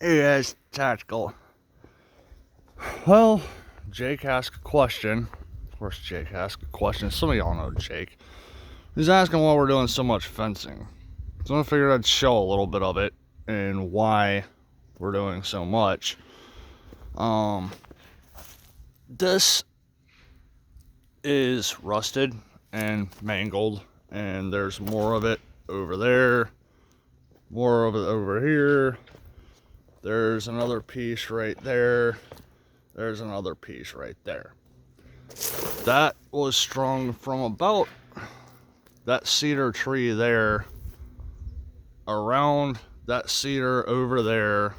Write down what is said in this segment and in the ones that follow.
Hey guys, Tactical. Well, Jake asked a question. Of course, Jake asked a question. Some of y'all know Jake. He's asking why we're doing so much fencing. So I figured I'd show a little bit of it and why we're doing so much. This is rusted and mangled, and there's more of it over there, more of it over here. There's another piece right there. There's another piece right there. That was strung from about that cedar tree there, around that cedar over there,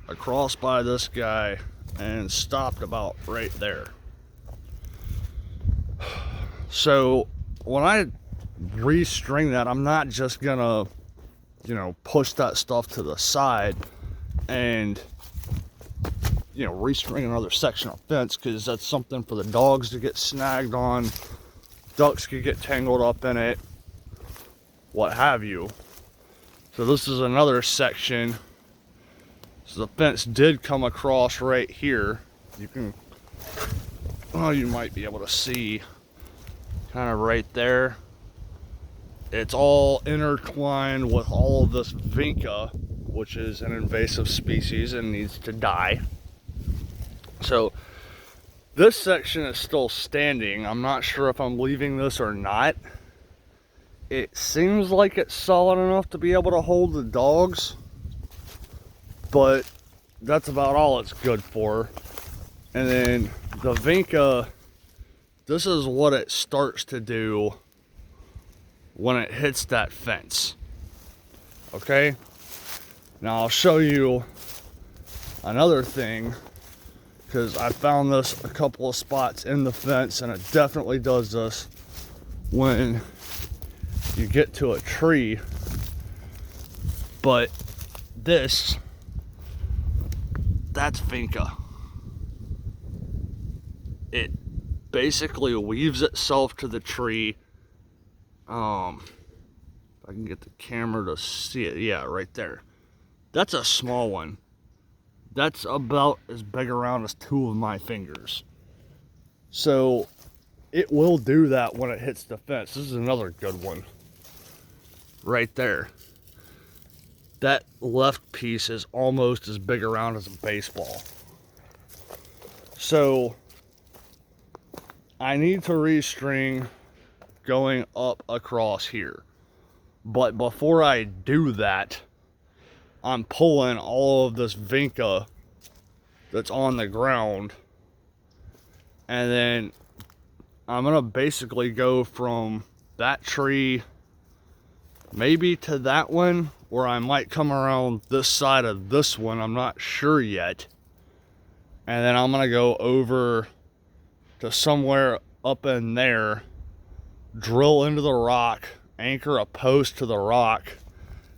across by this guy, and stopped about right there. So when I restring that, I'm not just gonna, push that stuff to the side and restring another section of fence, because that's something for the dogs to get snagged on. Ducks could get tangled up in it, what have you. So this is another section. So the fence did come across right here. You might be able to see kind of right there. It's all intertwined with all of this vinca, which is an invasive species and needs to die. So this section is still standing. I'm not sure if I'm leaving this or not. It seems like it's solid enough to be able to hold the dogs, but that's about all it's good for. And then the vinca, this is what it starts to do when it hits that fence. Okay? Now I'll show you another thing, because I found this a couple of spots in the fence, and it definitely does this when you get to a tree. But that's vinca. It basically weaves itself to the tree. If I can get the camera to see it, yeah, right there. That's a small one. That's about as big around as two of my fingers. So it will do that when it hits the fence. This is another good one right there. That left piece is almost as big around as a baseball. So I need to restring going up across here. But before I do that, I'm pulling all of this vinca that's on the ground, and then I'm gonna basically go from that tree maybe to that one, or I might come around this side of this one, I'm not sure yet. And then I'm gonna go over to somewhere up in there, drill into the rock, anchor a post to the rock,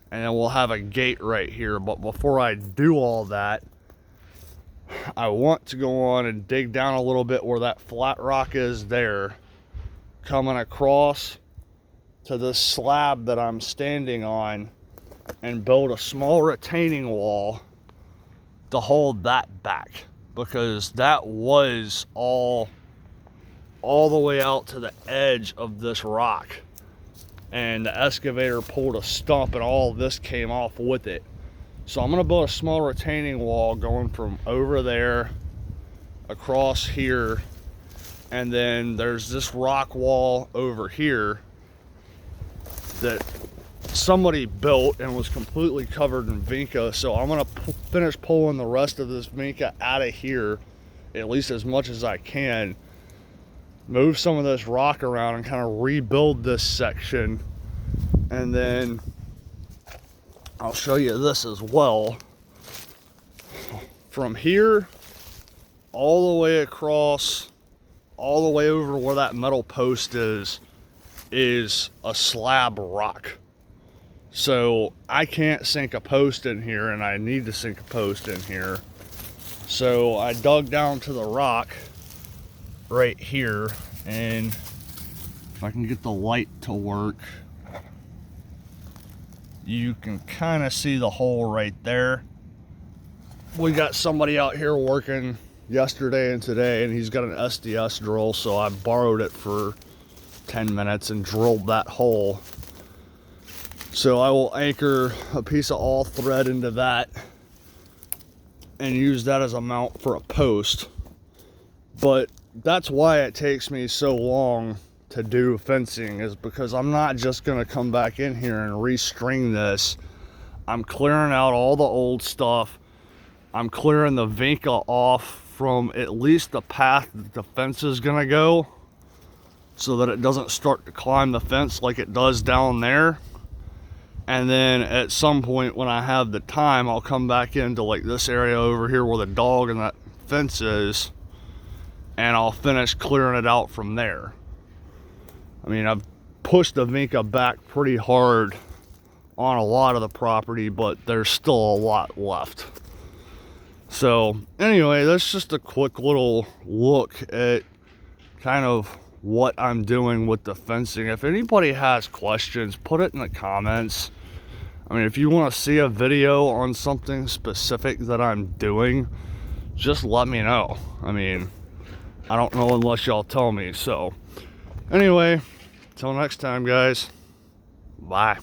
and then we'll have a gate right here. But before I do all that, I want to go on and dig down a little bit where that flat rock is there, coming across to this slab that I'm standing on, and build a small retaining wall to hold that back, because that was all the way out to the edge of this rock, and the excavator pulled a stump and all of this came off with it. So I'm going to build a small retaining wall going from over there across here, and then there's this rock wall over here that somebody built and was completely covered in vinca. So I'm going to finish pulling the rest of this vinca out of here, at least as much as I can, move some of this rock around and kind of rebuild this section. And then I'll show you this as well. From here all the way across, all the way over where that metal post is a slab rock. So I can't sink a post in here, and I need to sink a post in here. So I dug down to the rock right here, and if I can get the light to work, you can kind of see the hole right there. we got somebody out here working yesterday and today, and he's got an SDS drill, so I borrowed it for 10 minutes and drilled that hole. So I will anchor a piece of all thread into that and use that as a mount for a post. But that's why it takes me so long to do fencing, is because I'm not just gonna come back in here and restring this. I'm clearing out all the old stuff. I'm clearing the vinca off from at least the path that the fence is gonna go, so that it doesn't start to climb the fence like it does down there. And then at some point when I have the time, I'll come back into like this area over here where the dog and that fence is, and I'll finish clearing it out from there. I mean, I've pushed the vinca back pretty hard on a lot of the property, but there's still a lot left. So anyway, that's just a quick little look at kind of what I'm doing with the fencing. If anybody has questions, put it in the comments. I mean, if you want to see a video on something specific that I'm doing, just let me know. I mean, I don't know unless y'all tell me. So anyway, till next time, guys. Bye.